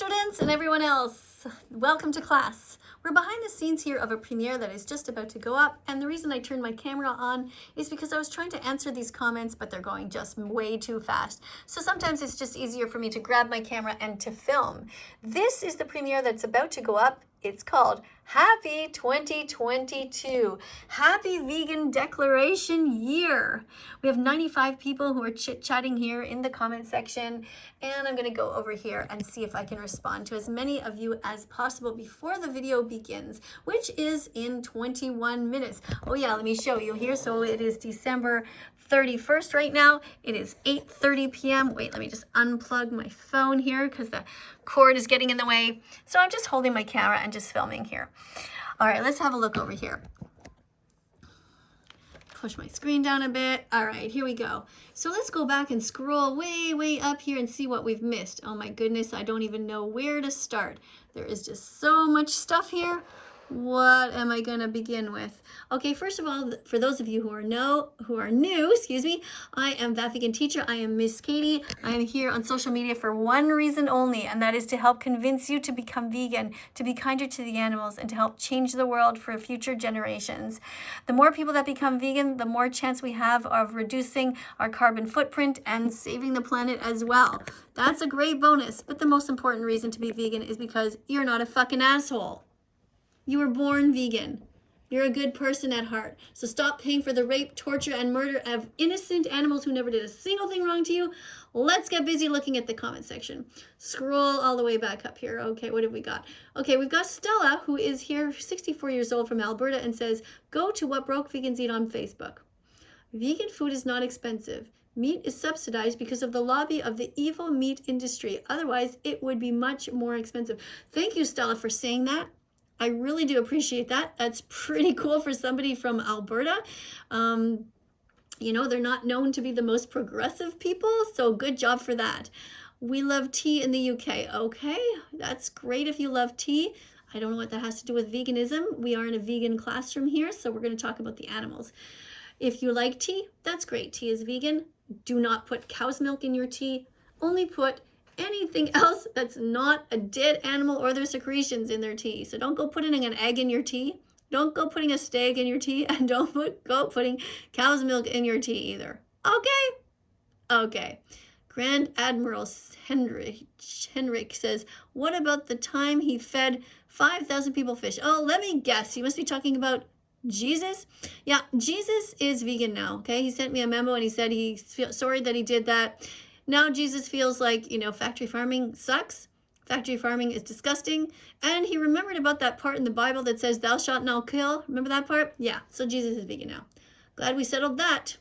students and everyone else. Welcome to class. We're behind the scenes here of a premiere that is just about to go up, and the reason I turned my camera on is because I was trying to answer these comments, but they're going just way too fast. So sometimes it's just easier for me to grab my camera and to film. This is the premiere that's about to go up. It's called Happy 2022. Happy Vegan Declaration Year. We have 95 people who are chit-chatting here in the comment section, and I'm going to go over here and see if I can respond to as many of you as possible before the video begins, which is in 21 minutes. Oh yeah, let me show you here. So it is December 31st right now. It is 8:30 p.m. Wait, let me just unplug my phone here because the cord is getting in the way. So I'm just holding my camera and just filming here. All right, let's have a look over here. Push my screen down a bit. All right, here we go. So let's go back and scroll way up here and see what we've missed. Oh my goodness, I don't even know where to start. There is just so much stuff here. What am I going to begin with? Okay, first of all, for those of you who are new, I am That Vegan Teacher. I am Miss KADIE. I am here on social media for one reason only, and that is to help convince you to become vegan, to be kinder to the animals, and to help change the world for future generations. The more people that become vegan, the more chance we have of reducing our carbon footprint and saving the planet as well. That's a great bonus, but the most important reason to be vegan is because you're not a fucking asshole. You were born vegan. You're a good person at heart. So stop paying for the rape, torture, and murder of innocent animals who never did a single thing wrong to you. Let's get busy looking at the comment section. Scroll all the way back up here. Okay, what have we got? Okay, we've got Stella, who is here, 64 years old, from Alberta, and says, go to What Broke Vegans Eat on Facebook. Vegan food is not expensive. Meat is subsidized because of the lobby of the evil meat industry. Otherwise, it would be much more expensive. Thank you, Stella, for saying that. I really do appreciate that. That's pretty cool for somebody from Alberta. You know, they're not known to be the most progressive people, so good job for that. We love tea in the UK. Okay, that's great if you love tea. I don't know what that has to do with veganism. We are in a vegan classroom here, so we're going to talk about the animals. If you like tea, that's great. Tea is vegan. Do not put cow's milk in your tea. Only put anything else that's not a dead animal or their secretions in their tea. So don't go putting an egg in your tea. Don't go putting a steak in your tea, and don't go putting cow's milk in your tea either. Okay. Grand Admiral Henrik says, what about the time he fed 5,000 people fish? Oh, let me guess. You must be talking about Jesus? Yeah, Jesus is vegan now, okay? He sent me a memo and he said he's sorry that he did that. Now Jesus feels like, factory farming sucks. Factory farming is disgusting. And he remembered about that part in the Bible that says, thou shalt not kill. Remember that part? Yeah, so Jesus is vegan now. Glad we settled that.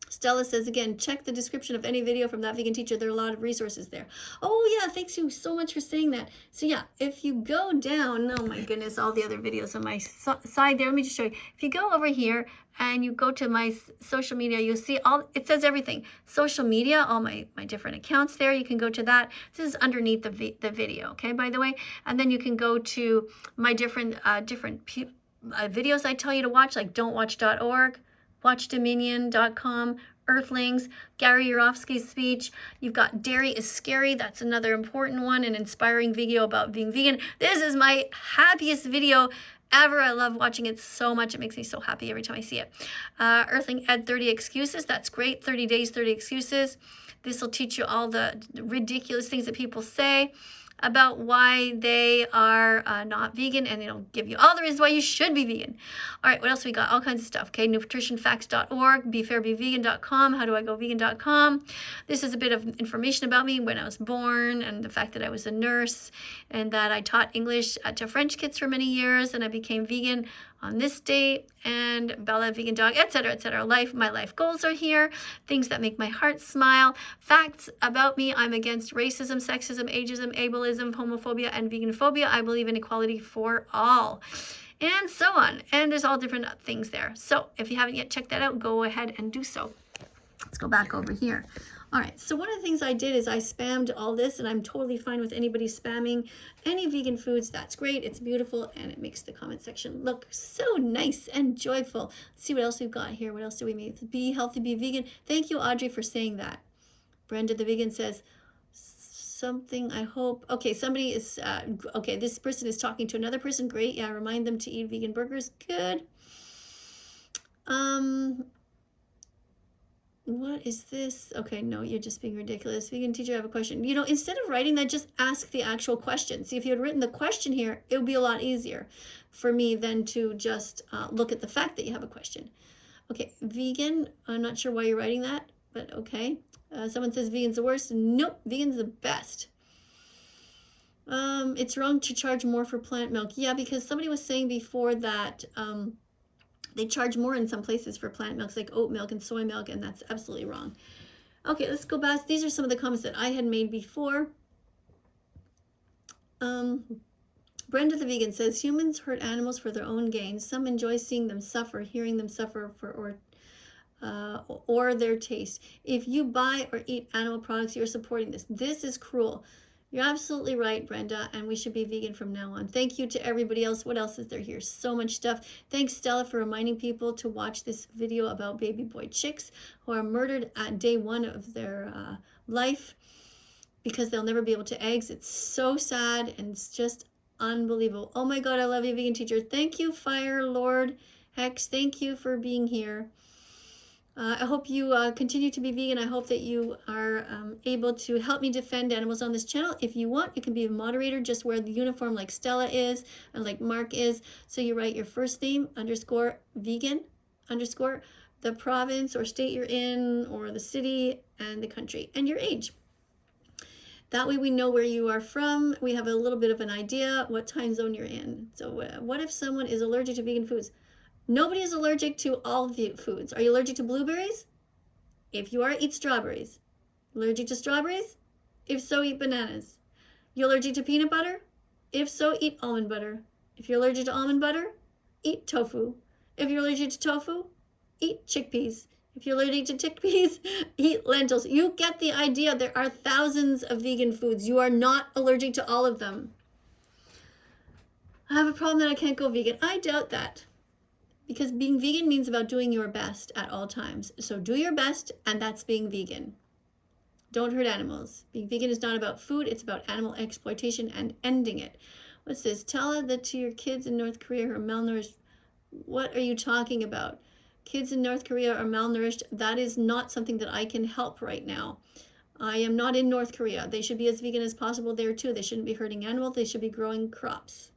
Stella says, again, check the description of any video from That Vegan Teacher. There are a lot of resources there. Oh, yeah, thanks you so much for saying that. So, yeah, if you go down, oh, my goodness, all the other videos on my side there. Let me just show you. If you go over here and you go to my social media, you'll see it says everything. Social media, all my different accounts there. You can go to that. This is underneath the video, okay, by the way. And then you can go to my different videos I tell you to watch, like don'twatch.org. WatchDominion.com, Earthlings, Gary Yourofsky's speech. You've got Dairy is Scary. That's another important one, an inspiring video about being vegan. This is my happiest video ever. I love watching it so much. It makes me so happy every time I see it. Earthling Ed 30 Excuses. That's great. 30 days, 30 excuses. This will teach you all the ridiculous things that people say about why they are not vegan, and it'll give you all the reasons why you should be vegan. All right, what else we got? All kinds of stuff. Okay, nutritionfacts.org, befairbevegan.com, howdoigovegan.com. This is a bit of information about me, when I was born, and the fact that I was a nurse, and that I taught English to French kids for many years, and I became vegan on this date, and Bella Vegan Dog, etc., etc. My life goals are here. Things that make my heart smile. Facts about me: I'm against racism, sexism, ageism, ableism, homophobia, and veganphobia. I believe in equality for all, and so on. And there's all different things there. So if you haven't yet checked that out, go ahead and do so. Let's go back over here. All right, so one of the things I did is I spammed all this, and I'm totally fine with anybody spamming any vegan foods. That's great. It's beautiful, and it makes the comment section look so nice and joyful. Let's see what else we've got here. What else do we make? Be healthy, be vegan. Thank you, Audrey, for saying that. Brenda the Vegan says, something, I hope. Okay, somebody is, okay, this person is talking to another person. Great. Yeah, remind them to eat vegan burgers. Good. What is this? Okay, no, you're just being ridiculous. Vegan teacher, I have a question. You know, instead of writing that, just ask the actual question. See, if you had written the question here, it would be a lot easier for me than to just look at the fact that you have a question. Okay, vegan. I'm not sure why you're writing that, but okay. Someone says vegan's the worst. Nope, vegan's the best. It's wrong to charge more for plant milk. Yeah, because somebody was saying before that they charge more in some places for plant milks, like oat milk and soy milk, and that's absolutely wrong. Okay, let's go back. These are some of the comments that I had made before. Brenda the vegan says, humans hurt animals for their own gain. Some enjoy seeing them suffer, hearing them suffer or their taste. If you buy or eat animal products, you're supporting this. This is cruel. You're absolutely right, Brenda, and we should be vegan from now on. Thank you to everybody else. What else is there here? So much stuff. Thanks, Stella, for reminding people to watch this video about baby boy chicks who are murdered at day 1 of their life because they'll never be able to eggs. It's so sad, and it's just unbelievable. Oh my God, I love you, vegan teacher. Thank you, Fire Lord Hex. Thank you for being here. I hope you continue to be vegan. I hope that you are able to help me defend animals on this channel. If you want, you can be a moderator. Just wear the uniform like Stella is and like Mark is. So you write your first name _ vegan _ the province or state you're in, or the city and the country and your age. That way we know where you are from. We have a little bit of an idea what time zone you're in. So what if someone is allergic to vegan foods? Nobody is allergic to all foods. Are you allergic to blueberries? If you are, eat strawberries. Allergic to strawberries? If so, eat bananas. You allergic to peanut butter? If so, eat almond butter. If you're allergic to almond butter, eat tofu. If you're allergic to tofu, eat chickpeas. If you're allergic to chickpeas, eat lentils. You get the idea. There are thousands of vegan foods. You are not allergic to all of them. I have a problem that I can't go vegan. I doubt that. Because being vegan means about doing your best at all times. So do your best, and that's being vegan. Don't hurt animals. Being vegan is not about food. It's about animal exploitation and ending it. What's this? Tell that to your kids in North Korea who are malnourished. What are you talking about? Kids in North Korea are malnourished. That is not something that I can help right now. I am not in North Korea. They should be as vegan as possible there too. They shouldn't be hurting animals. They should be growing crops.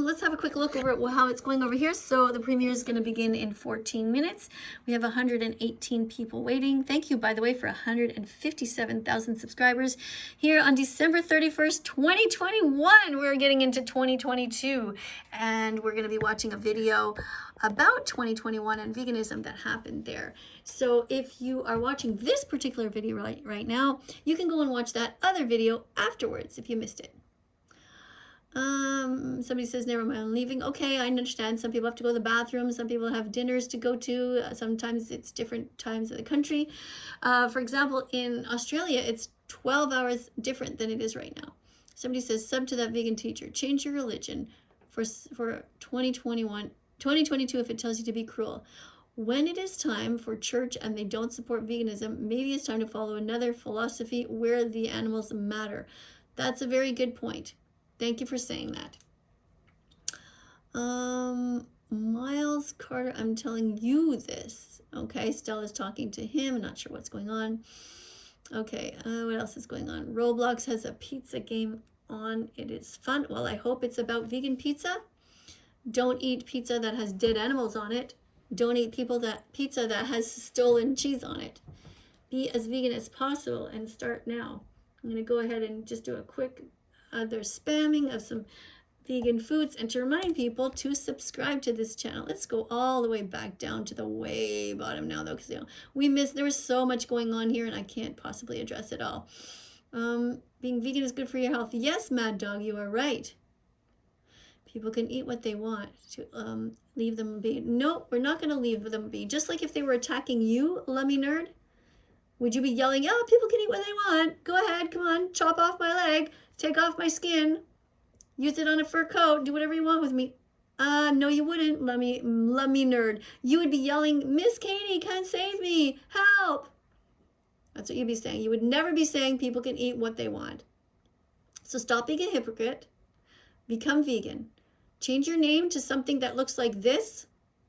Let's have a quick look over at how it's going over here. So the premiere is going to begin in 14 minutes. We have 118 people waiting. Thank you, by the way, for 157,000 subscribers. Here on December 31st, 2021, we're getting into 2022. And we're going to be watching a video about 2021 and veganism that happened there. So if you are watching this particular video right now, you can go and watch that other video afterwards if you missed it. Somebody says, never mind, I'm leaving. Okay, I understand. Some people have to go to the bathroom. Some people have dinners to go to. Sometimes it's different times of the country. For example, in Australia, it's 12 hours different than it is right now. Somebody says, sub to that vegan teacher. Change your religion for 2022 if it tells you to be cruel. When it is time for church and they don't support veganism, maybe it's time to follow another philosophy where the animals matter. That's a very good point. Thank you for saying that. Miles Carter, I'm telling you this. Okay, Stella's talking to him. I'm not sure what's going on. Okay, what else is going on? Roblox has a pizza game on. It is fun. Well, I hope it's about vegan pizza. Don't eat pizza that has dead animals on it. Don't eat pizza that has stolen cheese on it. Be as vegan as possible and start now. I'm going to go ahead and just do a quick other spamming of some vegan foods, and to remind people to subscribe to this channel. Let's go all the way back down to the way bottom now, though, because there was so much going on here and I can't possibly address it all. Being vegan is good for your health. Yes, Mad Dog, you are right. People can eat what they want. To leave them be. No, we're not going to leave them be. Just like if they were attacking you, Lummy Nerd, would you be yelling, oh, people can eat what they want. Go ahead, come on, chop off my leg. Take off my skin, use it on a fur coat, do whatever you want with me. No, you wouldn't, Lummy Nerd. You would be yelling, Miss KADIE, can't save me, help. That's what you'd be saying. You would never be saying people can eat what they want. So stop being a hypocrite. Become vegan. Change your name to something that looks like this.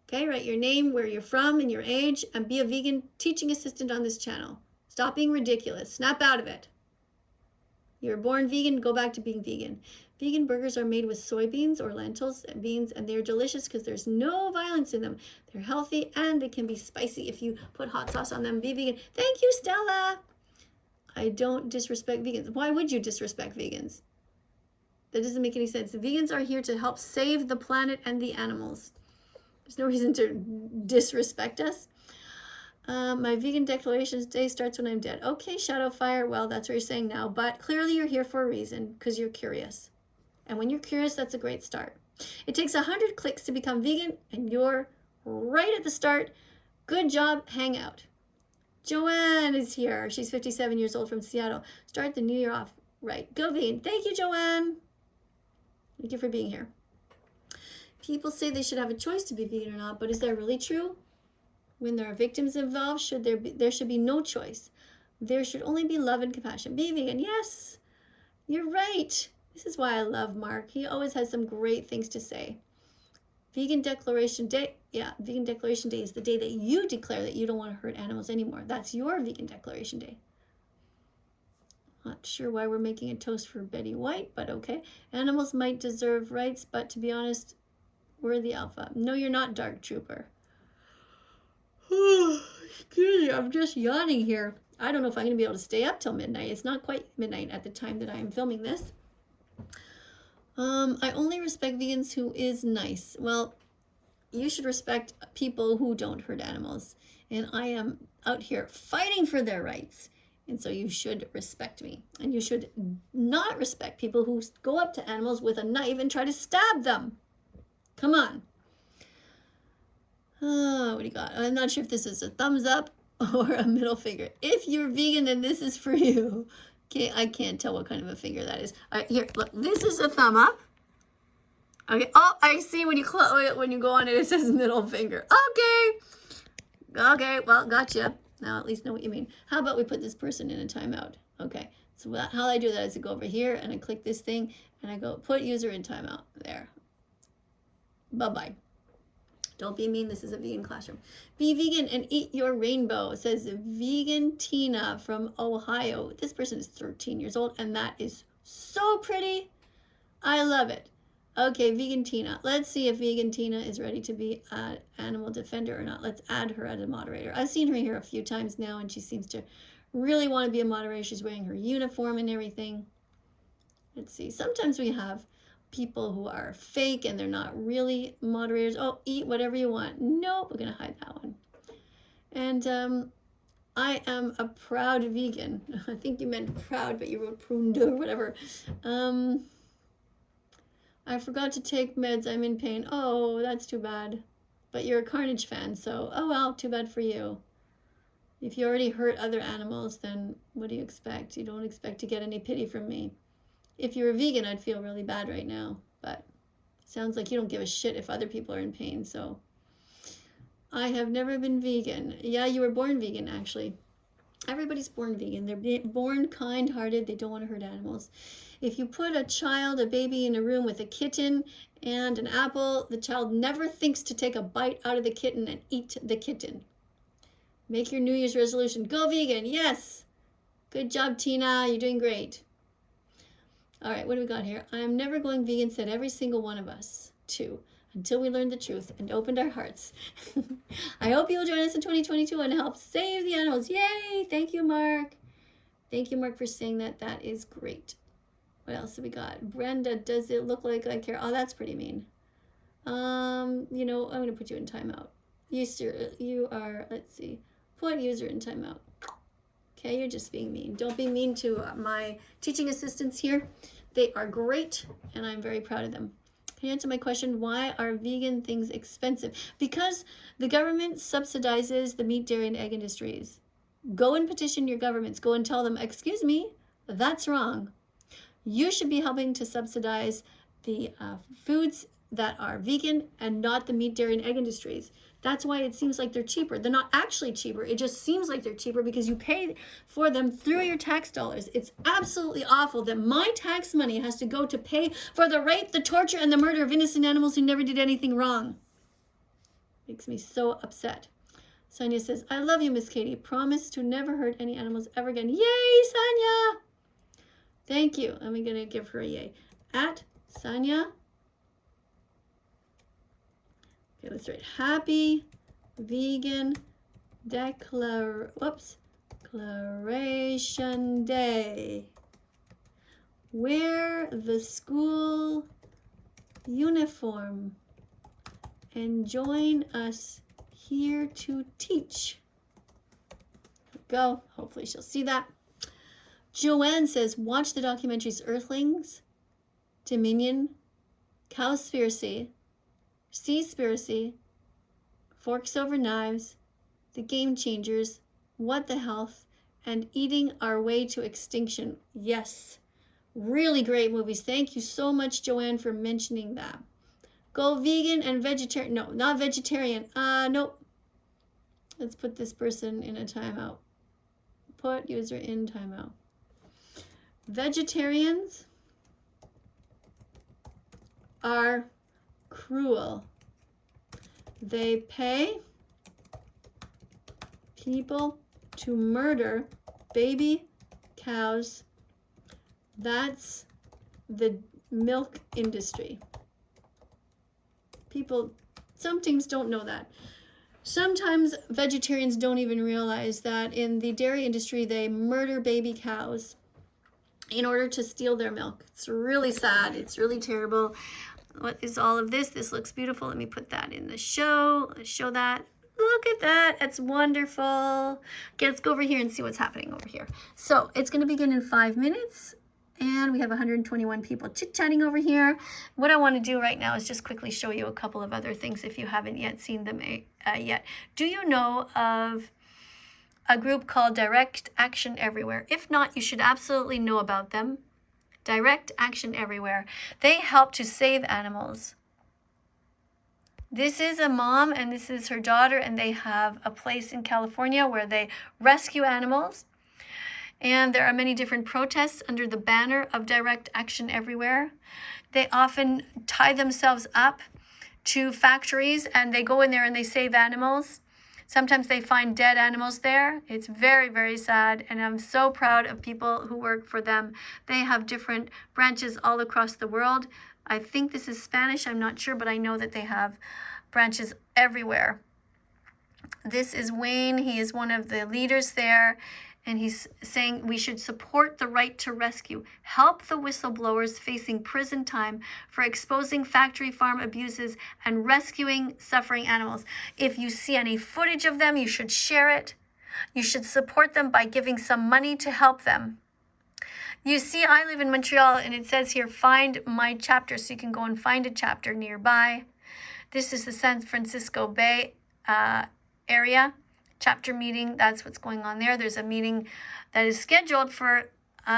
Okay, write your name, where you're from, and your age, and be a vegan teaching assistant on this channel. Stop being ridiculous. Snap out of it. You're born vegan, go back to being vegan. Vegan burgers are made with soybeans or lentils and beans, and they're delicious because there's no violence in them. They're healthy, and they can be spicy if you put hot sauce on them. Be vegan. Thank you, Stella. I don't disrespect vegans. Why would you disrespect vegans? That doesn't make any sense. The vegans are here to help save the planet and the animals. There's no reason to disrespect us. My vegan declaration day starts when I'm dead. Okay, Shadowfire, well, that's what you're saying now. But clearly you're here for a reason, because you're curious. And when you're curious, that's a great start. It takes 100 clicks to become vegan, and you're right at the start. Good job, hang out. Joanne is here. She's 57 years old from Seattle. Start the new year off right. Go vegan. Thank you, Joanne. Thank you for being here. People say they should have a choice to be vegan or not, but is that really true? When there are victims involved, there should be no choice. There should only be love and compassion. Be vegan. Yes, you're right. This is why I love Mark. He always has some great things to say. Vegan Declaration Day. Yeah, Vegan Declaration Day is the day that you declare that you don't want to hurt animals anymore. That's your Vegan Declaration Day. Not sure why we're making a toast for Betty White, but okay. Animals might deserve rights, but to be honest, we're the alpha. No, you're not, Dark Trooper. Excuse me, I'm just yawning here. I don't know if I'm going to be able to stay up till midnight. It's not quite midnight at the time that I am filming this. I only respect vegans who is nice. Well, you should respect people who don't hurt animals. And I am out here fighting for their rights. And so you should respect me. And you should not respect people who go up to animals with a knife and try to stab them. Come on. Oh, what do you got? I'm not sure if this is a thumbs up or a middle finger. If you're vegan, then this is for you. Okay, I can't tell what kind of a finger that is. All right, here, look. This is a thumb up. Okay. Oh, I see when you go on it, it says middle finger. Okay, well, gotcha. Now at least know what you mean. How about we put this person in a timeout? Okay, so how I do that is I go over here and I click this thing and I go put user in timeout. There. Bye-bye. Don't be mean. This is a vegan classroom. Be vegan and eat your rainbow, says Vegan Tina from Ohio. This person is 13 years old, and that is so pretty. I love it. Okay, Vegan Tina. Let's see if Vegan Tina is ready to be an animal defender or not. Let's add her as a moderator. I've seen her here a few times now, and she seems to really want to be a moderator. She's wearing her uniform and everything. Let's see. Sometimes we have people who are fake and they're not really moderators. Oh, eat whatever you want. Nope, we're gonna hide that one. And I am a proud vegan. I think you meant proud, but you wrote pruned or whatever. I forgot to take meds. I'm in pain. Oh, that's too bad. But you're a Carnage fan, so oh well, too bad for you. If you already hurt other animals, then what do you expect? You don't expect to get any pity from me. If you were vegan, I'd feel really bad right now, but it sounds like you don't give a shit if other people are in pain, so. I have never been vegan. Yeah, you were born vegan, actually. Everybody's born vegan. They're born kind-hearted. They don't want to hurt animals. If you put a baby in a room with a kitten and an apple, the child never thinks to take a bite out of the kitten and eat the kitten. Make your New Year's resolution. Go vegan. Yes. Good job, Tina. You're doing great. All right, what do we got here? I am never going vegan, said every single one of us, too, until we learned the truth and opened our hearts. I hope you'll join us in 2022 and help save the animals. Yay! Thank you, Mark. Thank you, Mark, for saying that. That is great. What else have we got? Brenda, does it look like I care? Oh, that's pretty mean. I'm going to put you in timeout. You are, let's see, put user in timeout. Okay, you're just being mean. Don't be mean to my teaching assistants here. They are great, and I'm very proud of them. Can you answer my question? Why are vegan things expensive? Because the government subsidizes the meat, dairy, and egg industries. Go and petition your governments. Go and tell them, excuse me, that's wrong. You should be helping to subsidize the foods that are vegan and not the meat, dairy, and egg industries. That's why it seems like they're cheaper. They're not actually cheaper. It just seems like they're cheaper because you pay for them through your tax dollars. It's absolutely awful that my tax money has to go to pay for the rape, the torture, and the murder of innocent animals who never did anything wrong. Makes me so upset. Sonia says, I love you, Miss Katie. Promise to never hurt any animals ever again. Yay, Sonia! Thank you. I'm going to give her a yay. At Sonia. Okay, let's write Happy Vegan Declaration Day. Wear the school uniform and join us here to teach. Go. Hopefully she'll see that. Joanne says, watch the documentaries Earthlings, Dominion, Cowspiracy, Seaspiracy, Forks Over Knives, The Game Changers, What the Health, and Eating Our Way to Extinction. Yes, really great movies. Thank you so much, Joanne, for mentioning that. Go vegan and vegetarian. No, not vegetarian. Nope. Let's put this person in a timeout. Put user in timeout. Vegetarians are cruel. They pay people to murder baby cows. That's the milk industry. People sometimes don't know that. Sometimes vegetarians don't even realize that in the dairy industry, they murder baby cows in order to steal their milk. It's really sad. It's really terrible. What is all of this? This looks beautiful. Let me put that in the show. Let's show that. Look at that. It's wonderful. Okay, let's go over here and see what's happening over here. So it's going to begin in 5 minutes. And we have 121 people chit-chatting over here. What I want to do right now is just quickly show you a couple of other things if you haven't yet seen them yet. Do you know of a group called Direct Action Everywhere? If not, you should absolutely know about them. Direct Action Everywhere. They help to save animals. This is a mom and this is her daughter, and they have a place in California where they rescue animals. And there are many different protests under the banner of Direct Action Everywhere. They often tie themselves up to factories and they go in there and they save animals. Sometimes they find dead animals there. It's very, very sad. And I'm so proud of people who work for them. They have different branches all across the world. I think this is Spanish. I'm not sure, but I know that they have branches everywhere. This is Wayne. He is one of the leaders there. And he's saying we should support the right to rescue, help the whistleblowers facing prison time for exposing factory farm abuses and rescuing suffering animals. If you see any footage of them, you should share it. You should support them by giving some money to help them. You see, I live in Montreal, and it says here, find my chapter, so you can go and find a chapter nearby. This is the San Francisco Bay area. Chapter meeting, that's what's going on there. There's a meeting that is scheduled for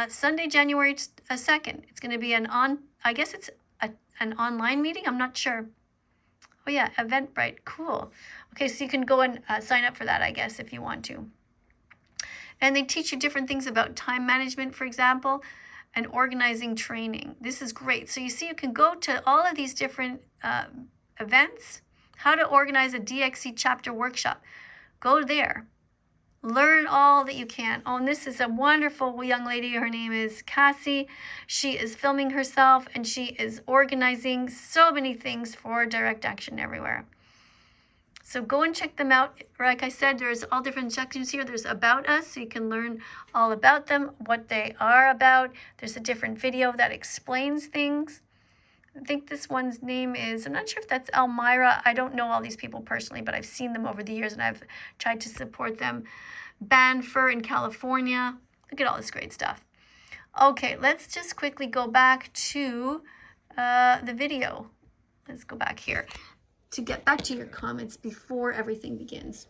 Sunday, January 2nd. It's going to be an online meeting. I'm not sure. Oh yeah, Eventbrite. Cool. Okay, so you can go and sign up for that, I guess, if you want to. And they teach you different things about time management, for example, and organizing training. This is great. So you see, you can go to all of these different events. How to organize a DXC chapter workshop. Go there. Learn all that you can. Oh, and this is a wonderful young lady. Her name is Cassie. She is filming herself and she is organizing so many things for Direct Action Everywhere. So go and check them out. Like I said, there's all different sections here. There's About Us, so you can learn all about them, what they are about. There's a different video that explains things. I think this one's name is, I'm not sure if that's Elmira. I don't know all these people personally, but I've seen them over the years and I've tried to support them. Banfur in California. Look at all this great stuff. Okay, let's just quickly go back to the video. Let's go back here to get back to your comments before everything begins.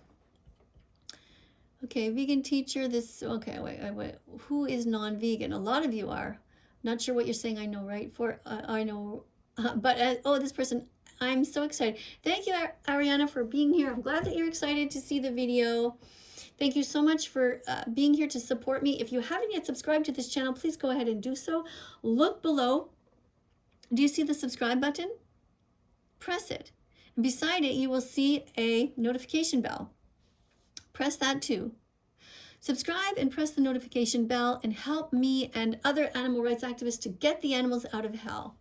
Okay, vegan teacher, okay, wait. Who is non-vegan? A lot of you are. Not sure what you're saying, I know, right? I know. But, this person, I'm so excited. Thank you, Ariana, for being here. I'm glad that you're excited to see the video. Thank you so much for being here to support me. If you haven't yet subscribed to this channel, please go ahead and do so. Look below. Do you see the subscribe button? Press it. And beside it, you will see a notification bell. Press that too. Subscribe and press the notification bell and help me and other animal rights activists to get the animals out of hell.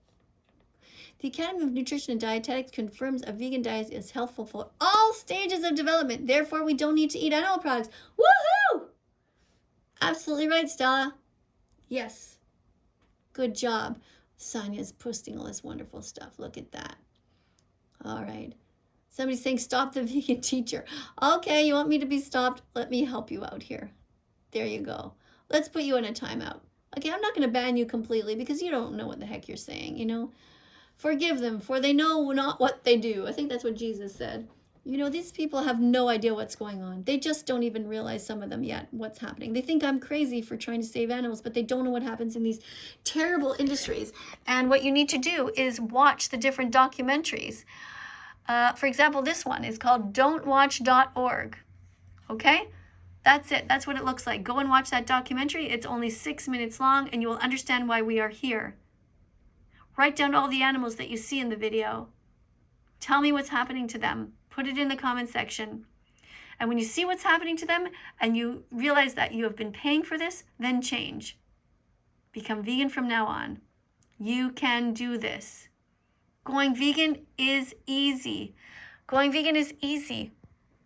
The Academy of Nutrition and Dietetics confirms a vegan diet is healthful for all stages of development. Therefore, we don't need to eat animal products. Woohoo! Absolutely right, Stella. Yes. Good job. Sonia's posting all this wonderful stuff. Look at that. All right. Somebody's saying, stop the vegan teacher. Okay, you want me to be stopped? Let me help you out here. There you go. Let's put you in a timeout. Okay, I'm not going to ban you completely because you don't know what the heck you're saying, you know. Forgive them, for they know not what they do. I think that's what Jesus said. You know, these people have no idea what's going on. They just don't even realize, some of them yet, what's happening. They think I'm crazy for trying to save animals, but they don't know what happens in these terrible industries. And what you need to do is watch the different documentaries. For example, this one is called don'twatch.org. Okay? That's it. That's what it looks like. Go and watch that documentary. It's only 6 minutes long, and you will understand why we are here. Write down all the animals that you see in the video. Tell me what's happening to them. Put it in the comment section. And when you see what's happening to them and you realize that you have been paying for this, then change. Become vegan from now on. You can do this. Going vegan is easy. Going vegan is easy.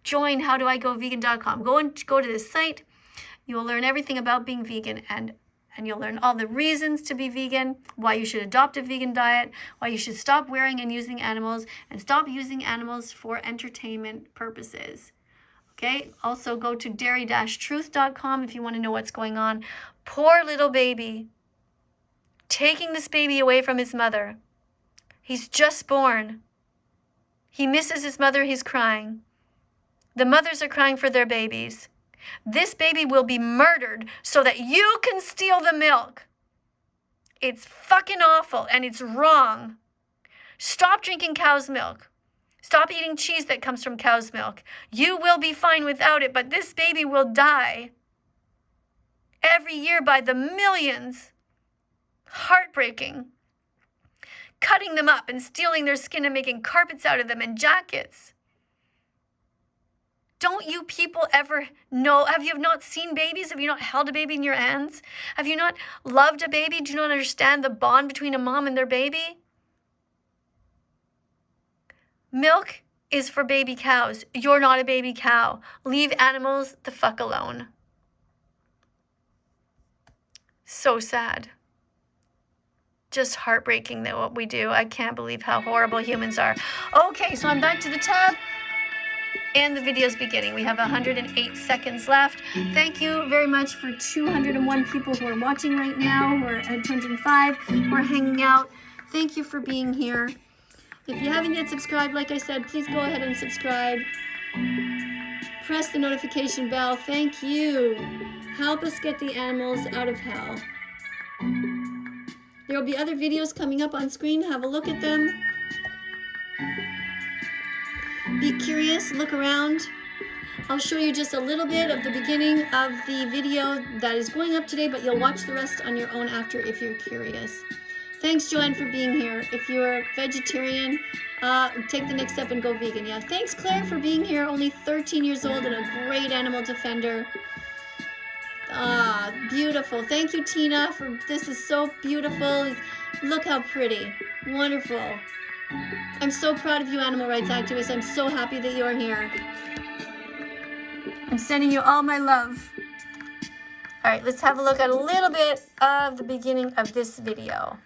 Join howdoigovegan.com. Go to this site. You will learn everything about being vegan, and you'll learn all the reasons to be vegan, why you should adopt a vegan diet, why you should stop wearing and using animals, and stop using animals for entertainment purposes. Okay? Also go to dairy-truth.com if you want to know what's going on. Poor little baby. Taking this baby away from his mother. He's just born. He misses his mother. He's crying. The mothers are crying for their babies. This baby will be murdered so that you can steal the milk. It's fucking awful and it's wrong. Stop drinking cow's milk. Stop eating cheese that comes from cow's milk. You will be fine without it, but this baby will die every year by the millions. Heartbreaking. Cutting them up and stealing their skin and making carpets out of them and jackets. Don't you people ever know? Have you not seen babies? Have you not held a baby in your hands? Have you not loved a baby? Do you not understand the bond between a mom and their baby? Milk is for baby cows. You're not a baby cow. Leave animals the fuck alone. So sad. Just heartbreaking that what we do. I can't believe how horrible humans are. Okay, so I'm back to the tab. And the video's beginning. We have 108 seconds left. Thank you very much for 201 people who are watching right now. We're at 105. We're hanging out. Thank you for being here. If you haven't yet subscribed, like I said, please go ahead and subscribe. Press the notification bell. Thank you. Help us get the animals out of hell. There will be other videos coming up on screen. Have a look at them. Be curious, look around. I'll show you just a little bit of the beginning of the video that is going up today, but you'll watch the rest on your own after if you're curious. Thanks, Joanne, for being here. If you're a vegetarian, take the next step and go vegan. Yeah, thanks, Claire, for being here. Only 13 years old and a great animal defender. Ah, beautiful. Thank you, Tina, for this is so beautiful. Look how pretty. Wonderful. I'm so proud of you, animal rights activists. I'm so happy that you're here. I'm sending you all my love. All right, let's have a look at a little bit of the beginning of this video.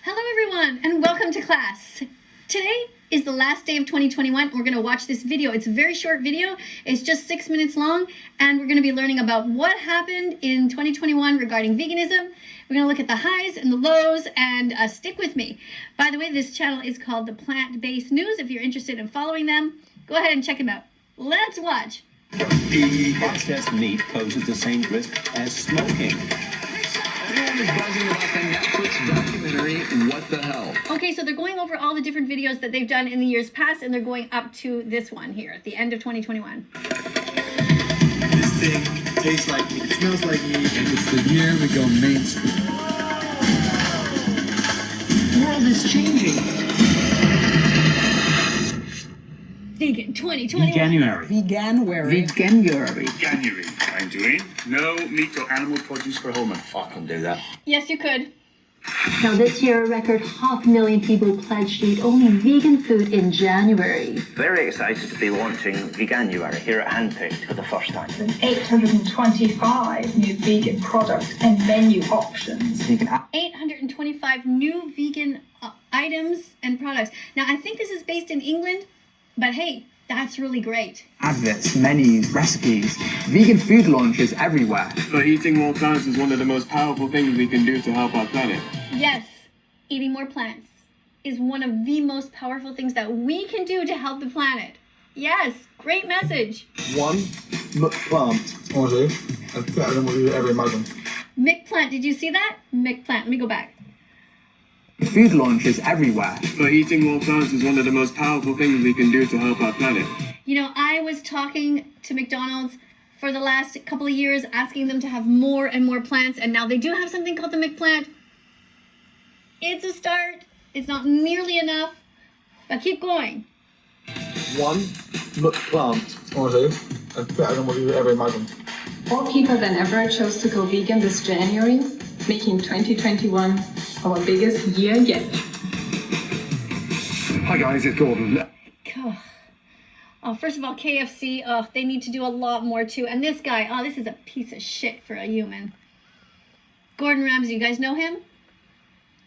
Hello, everyone, and welcome to class. Today is the last day of 2021. We're going to watch this video. It's a very short video. It's just 6 minutes long, and we're going to be learning about what happened in 2021 regarding veganism. We're going to look at the highs and the lows, and stick with me. By the way, this channel is called The Plant-Based News. If you're interested in following them, go ahead and check them out. Let's watch. The processed meat poses the same risk as smoking. Everyone is buzzing about the Netflix documentary, What the Hell? Okay, so they're going over all the different videos that they've done in the years past, and they're going up to this one here at the end of 2021. This thing tastes like meat, it smells like meat, and it's the year we go mainstream. The world is changing. Vegan 2021. January. January. I'm doing no meat or animal produce for Holman. I can do that. Yes, you could. Now this year, a record 500,000 people pledged to eat only vegan food in January. Very excited to be launching Veganuary here at Handpicked for the first time. 825 new vegan products and menu options. 825 new vegan items and products. Now, I think this is based in England, but hey, that's really great. Adverts, menus, recipes, vegan food launches everywhere. But eating more plants is one of the most powerful things we can do to help our planet. Yes, eating more plants is one of the most powerful things that we can do to help the planet. Yes, great message. One plant, honestly, is better than what you ever imagined. McPlant, did you see that? McPlant, let me go back. Food launches everywhere. But eating more plants is one of the most powerful things we can do to help our planet. You know, I was talking to McDonald's for the last couple of years, asking them to have more and more plants, and now they do have something called the McPlant. It's a start. It's not nearly enough, but keep going. One plant, honestly, is better than what you ever imagined. More people than ever chose to go vegan this January, making 2021 our biggest year yet. Hi guys, it's Gordon. Oh, first of all, KFC, they need to do a lot more too. And this guy, this is a piece of shit for a human. Gordon Ramsay, you guys know him?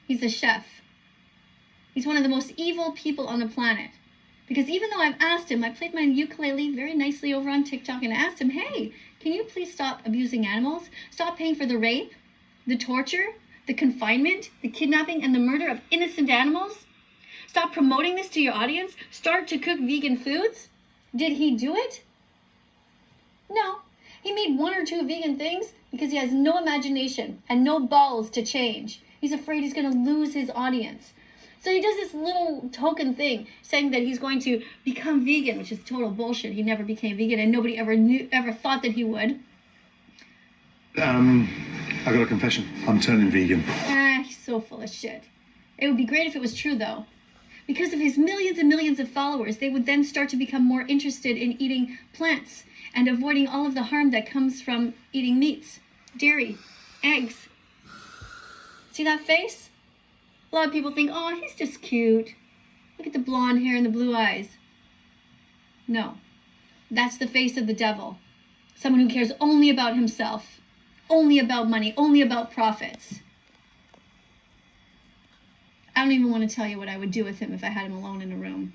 He's a chef. He's one of the most evil people on the planet. Because even though I've asked him, I played my ukulele very nicely over on TikTok and asked him, hey, can you please stop abusing animals? Stop paying for the rape, the torture, the confinement, the kidnapping, and the murder of innocent animals? Stop promoting this to your audience? Start to cook vegan foods? Did he do it? No. He made one or two vegan things because he has no imagination and no balls to change. He's afraid he's going to lose his audience. So he does this little token thing saying that he's going to become vegan, which is total bullshit. He never became vegan and nobody ever thought that he would. I got a confession. I'm turning vegan. He's so full of shit. It would be great if it was true, though. Because of his millions and millions of followers, they would then start to become more interested in eating plants and avoiding all of the harm that comes from eating meats, dairy, eggs. See that face? A lot of people think, oh, he's just cute. Look at the blonde hair and the blue eyes. No, that's the face of the devil. Someone who cares only about himself. Only about money, only about profits. I don't even want to tell you what I would do with him if I had him alone in a room.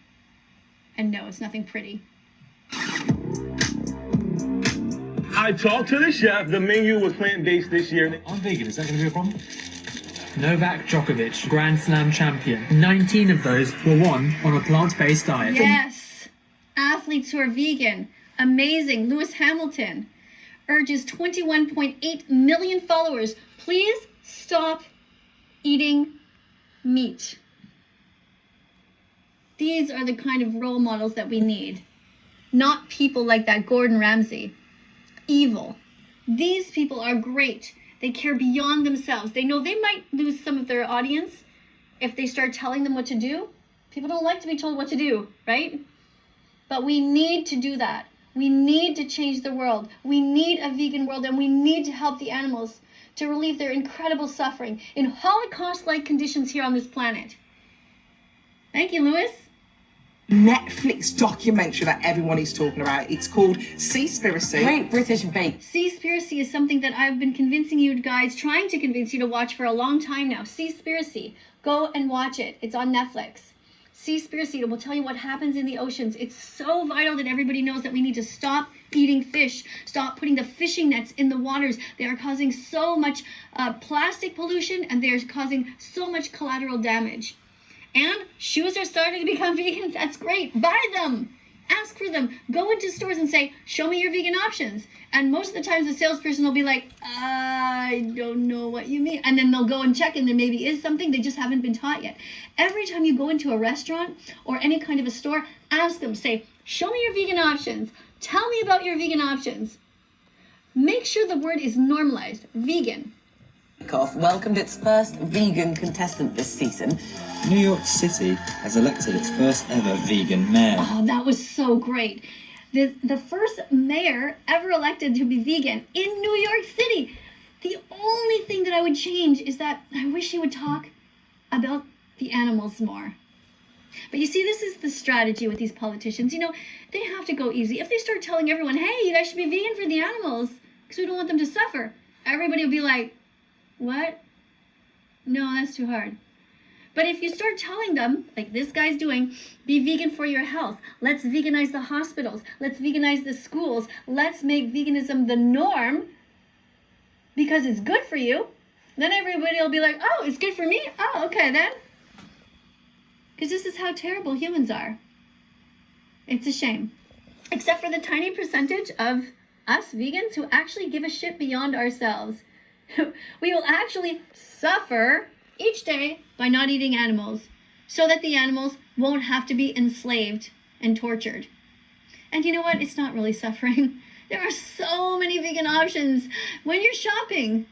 And no, it's nothing pretty. I talked to the chef. The menu was plant-based this year. I'm vegan, is that going to be a problem? Novak Djokovic, Grand Slam champion. 19 of those were won on a plant-based diet. Yes, athletes who are vegan. Amazing. Lewis Hamilton urges 21.8 million followers, please stop eating meat. These are the kind of role models that we need. Not people like that Gordon Ramsay. Evil. These people are great. They care beyond themselves. They know they might lose some of their audience if they start telling them what to do. People don't like to be told what to do, right? But we need to do that. We need to change the world. We need a vegan world, and we need to help the animals to relieve their incredible suffering in Holocaust-like conditions here on this planet. Thank you, Lewis. Netflix documentary that everyone is talking about. It's called Seaspiracy. Great British bake. Seaspiracy is something that I've been convincing you guys, trying to convince you to watch for a long time now. Seaspiracy. Go and watch it. It's on Netflix. Seaspiracy, it will tell you what happens in the oceans. It's so vital that everybody knows that we need to stop eating fish. Stop putting the fishing nets in the waters. They are causing so much plastic pollution, and they are causing so much collateral damage. And shoes are starting to become vegan. That's great. Buy them. Ask for them. Go into stores and say, show me your vegan options. And most of the times the salesperson will be like, I don't know what you mean. And then they'll go and check and there maybe is something, they just haven't been taught yet. Every time you go into a restaurant or any kind of a store, ask them, say, show me your vegan options. Tell me about your vegan options. Make sure the word is normalized, vegan. Welcomed its first vegan contestant this season. New York City has elected its first ever vegan mayor. Oh, that was so great. The first mayor ever elected to be vegan in New York City. The only thing that I would change is that I wish he would talk about the animals more. But you see, this is the strategy with these politicians. You know, they have to go easy. If they start telling everyone, hey, you guys should be vegan for the animals because we don't want them to suffer, everybody will be like, what? No, that's too hard. But if you start telling them, like this guy's doing, be vegan for your health. Let's veganize the hospitals. Let's veganize the schools. Let's make veganism the norm because it's good for you. Then everybody will be like, oh, it's good for me? Oh, okay then. Because this is how terrible humans are. It's a shame. Except for the tiny percentage of us vegans who actually give a shit beyond ourselves. We will actually suffer each day by not eating animals so that the animals won't have to be enslaved and tortured. And you know what? It's not really suffering. There are so many vegan options when you're shopping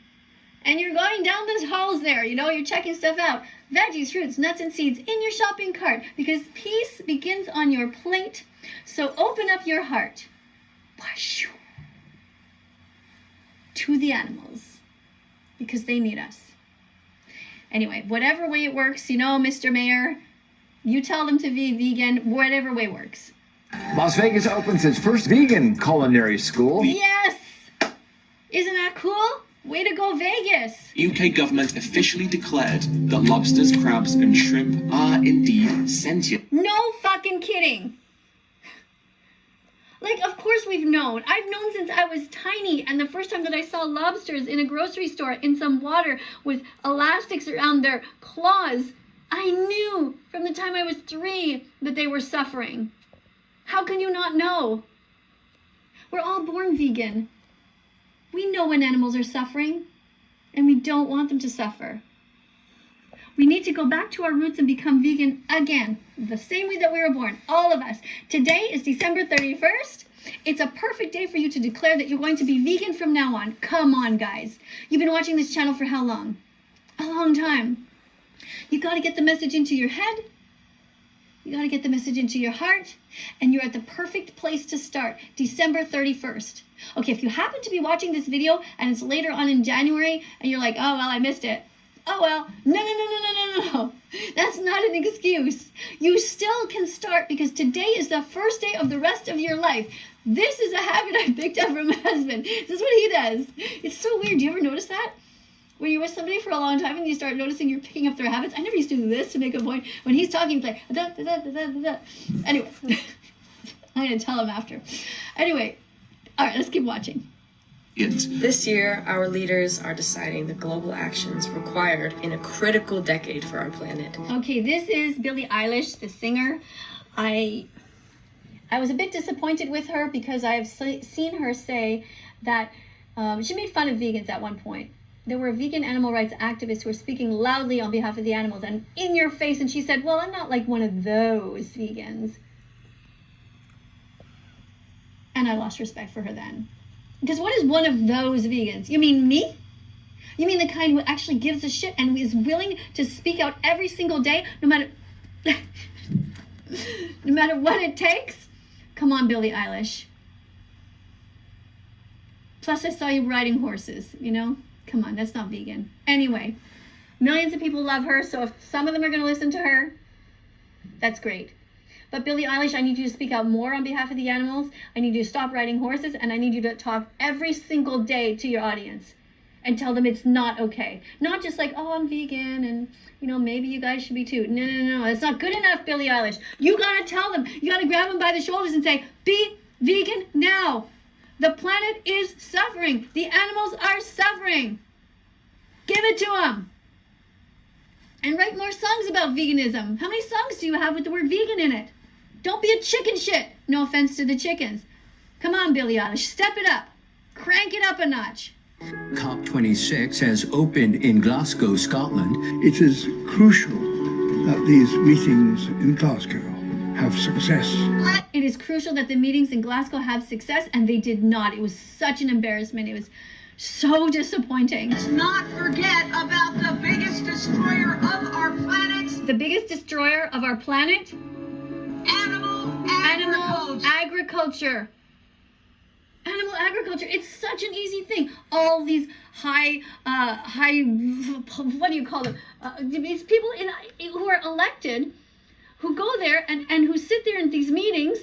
and you're going down those halls there, you know, you're checking stuff out. Veggies, fruits, nuts, and seeds in your shopping cart because peace begins on your plate. So open up your heart to the animals because they need us. Anyway, whatever way it works, you know, Mr. Mayor, you tell them to be vegan, whatever way works. Las Vegas opens its first vegan culinary school. Yes! Isn't that cool? Way to go, Vegas! UK government officially declared that lobsters, crabs, and shrimp are indeed sentient. No fucking kidding! Like, of course we've known. I've known since I was tiny, and the first time that I saw lobsters in a grocery store in some water with elastics around their claws, I knew from the time I was 3 that they were suffering. How can you not know? We're all born vegan. We know when animals are suffering, and we don't want them to suffer. We need to go back to our roots and become vegan again, the same way that we were born, all of us. Today is December 31st. It's a perfect day for you to declare that you're going to be vegan from now on. Come on, guys. You've been watching this channel for how long? A long time. You got to get the message into your head. You got to get the message into your heart, and you're at the perfect place to start, December 31st. Okay, if you happen to be watching this video and it's later on in January and you're like, oh, well, I missed it. Oh, well, no. That's not an excuse. You still can start because today is the first day of the rest of your life. This is a habit I picked up from my husband. This is what he does. It's so weird. Do you ever notice that? When you're with somebody for a long time and you start noticing you're picking up their habits. I never used to do this to make a point. When he's talking, it's like, da, da, da, da, da, da. Anyway, I'm going to tell him after. Anyway, all right, let's keep watching. This year, our leaders are deciding the global actions required in a critical decade for our planet. Okay, this is Billie Eilish, the singer. I was a bit disappointed with her because I have seen her say that she made fun of vegans at one point. There were vegan animal rights activists who were speaking loudly on behalf of the animals and in your face, and she said, well, I'm not like one of those vegans. And I lost respect for her then. Because what is one of those vegans? You mean me? You mean the kind who actually gives a shit and is willing to speak out every single day, no matter no matter what it takes? Come on, Billie Eilish. Plus, I saw you riding horses, you know? Come on, that's not vegan. Anyway, millions of people love her, so if some of them are going to listen to her, that's great. But Billie Eilish, I need you to speak out more on behalf of the animals. I need you to stop riding horses, and I need you to talk every single day to your audience and tell them it's not okay. Not just like, oh, I'm vegan, and, you know, maybe you guys should be too. No. That's not good enough, Billie Eilish. You got to tell them. You got to grab them by the shoulders and say, be vegan now. The planet is suffering. The animals are suffering. Give it to them. And write more songs about veganism. How many songs do you have with the word vegan in it? Don't be a chicken shit. No offense to the chickens. Come on, Billie Eilish, step it up. Crank it up a notch. COP26 has opened in Glasgow, Scotland. It is crucial that these meetings in Glasgow have success. It is crucial that the meetings in Glasgow have success, and they did not. It was such an embarrassment. It was so disappointing. Let's not forget about the biggest destroyer of our planet. The biggest destroyer of our planet? Animal agriculture. Animal agriculture. It's such an easy thing. All these high, what do you call them? These people who are elected, who go there and who sit there in these meetings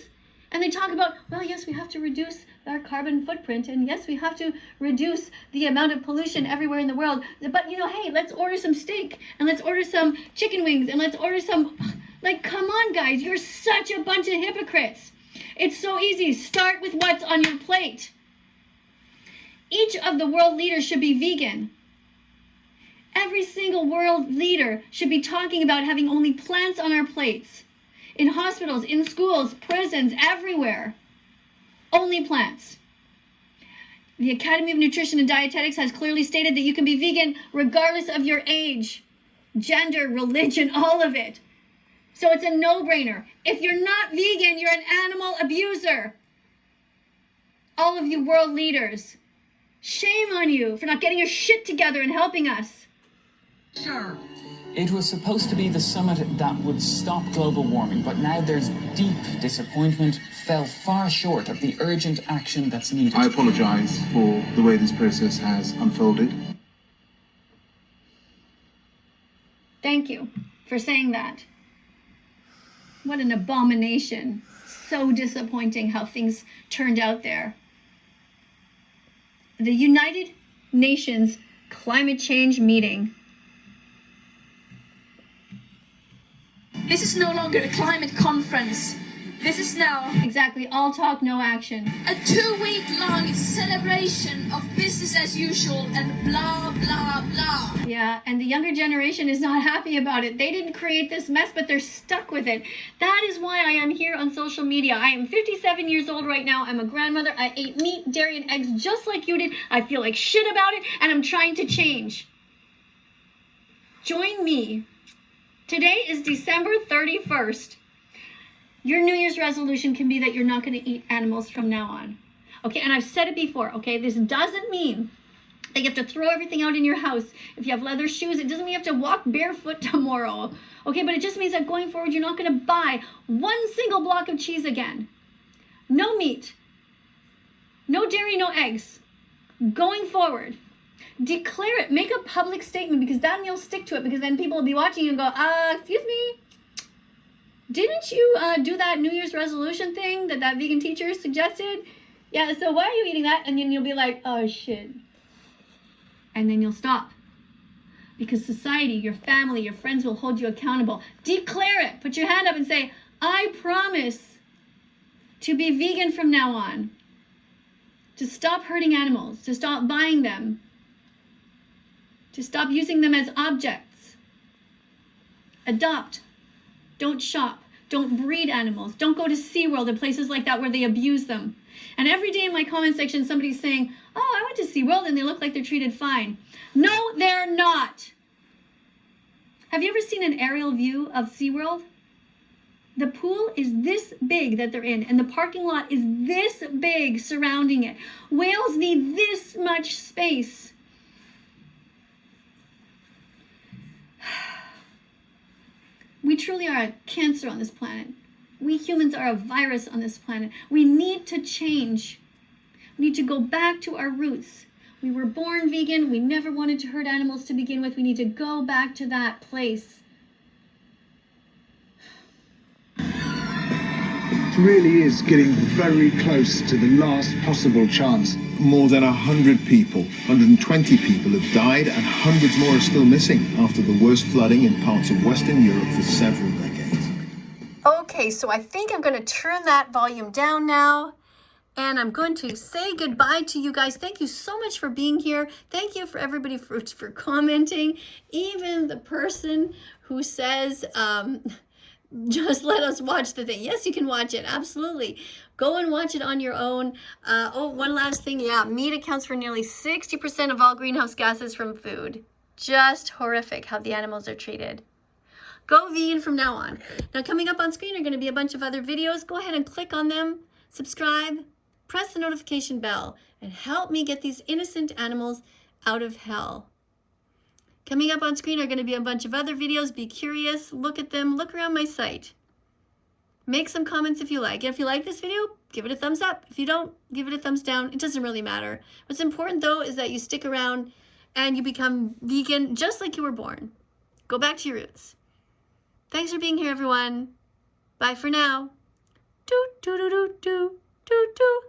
and they talk about, well, yes, we have to reduce our carbon footprint, and yes, we have to reduce the amount of pollution everywhere in the world. But, hey, let's order some steak, and let's order some chicken wings, and let's order some, come on, guys, you're such a bunch of hypocrites. It's so easy. Start with what's on your plate. Each of the world leaders should be vegan. Every single world leader should be talking about having only plants on our plates. In hospitals, in schools, prisons, everywhere. Only plants. The Academy of Nutrition and Dietetics has clearly stated that you can be vegan regardless of your age, gender, religion, all of it. So it's a no-brainer. If you're not vegan, you're an animal abuser. All of you world leaders, shame on you for not getting your shit together and helping us. Sure. It was supposed to be the summit that would stop global warming, but now there's deep disappointment, fell far short of the urgent action that's needed. I apologise for the way this process has unfolded. Thank you for saying that. What an abomination. So disappointing how things turned out there. The United Nations Climate Change Meeting. This is no longer a climate conference. This is now exactly all talk, no action. A 2-week-long celebration of business as usual and blah, blah, blah. Yeah, and the younger generation is not happy about it. They didn't create this mess, but they're stuck with it. That is why I am here on social media. I am 57 years old right now. I'm a grandmother. I ate meat, dairy, and eggs just like you did. I feel like shit about it, and I'm trying to change. Join me. Today is December 31st. Your New Year's resolution can be that you're not going to eat animals from now on. Okay, and I've said it before, okay? This doesn't mean that you have to throw everything out in your house. If you have leather shoes, it doesn't mean you have to walk barefoot tomorrow. Okay, but it just means that going forward, you're not going to buy one single block of cheese again. No meat. No dairy, no eggs. Going forward. Declare it. Make a public statement, because then you'll stick to it, because then people will be watching you and go, excuse me, didn't you do that New Year's resolution thing that vegan teacher suggested? Yeah, so why are you eating that? And then you'll be like, oh shit. And then you'll stop. Because society, your family, your friends will hold you accountable. Declare it. Put your hand up and say, I promise to be vegan from now on. To stop hurting animals. To stop buying them. To stop using them as objects. Adopt. Don't shop. Don't breed animals. Don't go to SeaWorld and places like that where they abuse them. And every day in my comment section, somebody's saying, oh, I went to SeaWorld and they look like they're treated fine. No, they're not. Have you ever seen an aerial view of SeaWorld? The pool is this big that they're in, and the parking lot is this big surrounding it. Whales need this much space. We truly are a cancer on this planet. We humans are a virus on this planet. We need to change. We need to go back to our roots. We were born vegan. We never wanted to hurt animals to begin with. We need to go back to that place. It really is getting very close to the last possible chance. More than 100 people, 120 people have died, and hundreds more are still missing after the worst flooding in parts of Western Europe for several decades. Okay, so I think I'm going to turn that volume down now. And I'm going to say goodbye to you guys. Thank you so much for being here. Thank you for everybody for commenting. Even the person who says just let us watch the thing. Yes, you can watch it. Absolutely. Go and watch it on your own. Oh, one last thing. Yeah, meat accounts for nearly 60% of all greenhouse gases from food. Just horrific how the animals are treated. Go vegan from now on. Now, coming up on screen are going to be a bunch of other videos. Go ahead and click on them, subscribe, press the notification bell, and help me get these innocent animals out of hell. Coming up on screen are going to be a bunch of other videos. Be curious, look at them, look around my site. Make some comments if you like. If you like this video, give it a thumbs up. If you don't, give it a thumbs down. It doesn't really matter. What's important though is that you stick around and you become vegan just like you were born. Go back to your roots. Thanks for being here, everyone. Bye for now. Doo doo doo doo doo doo doo.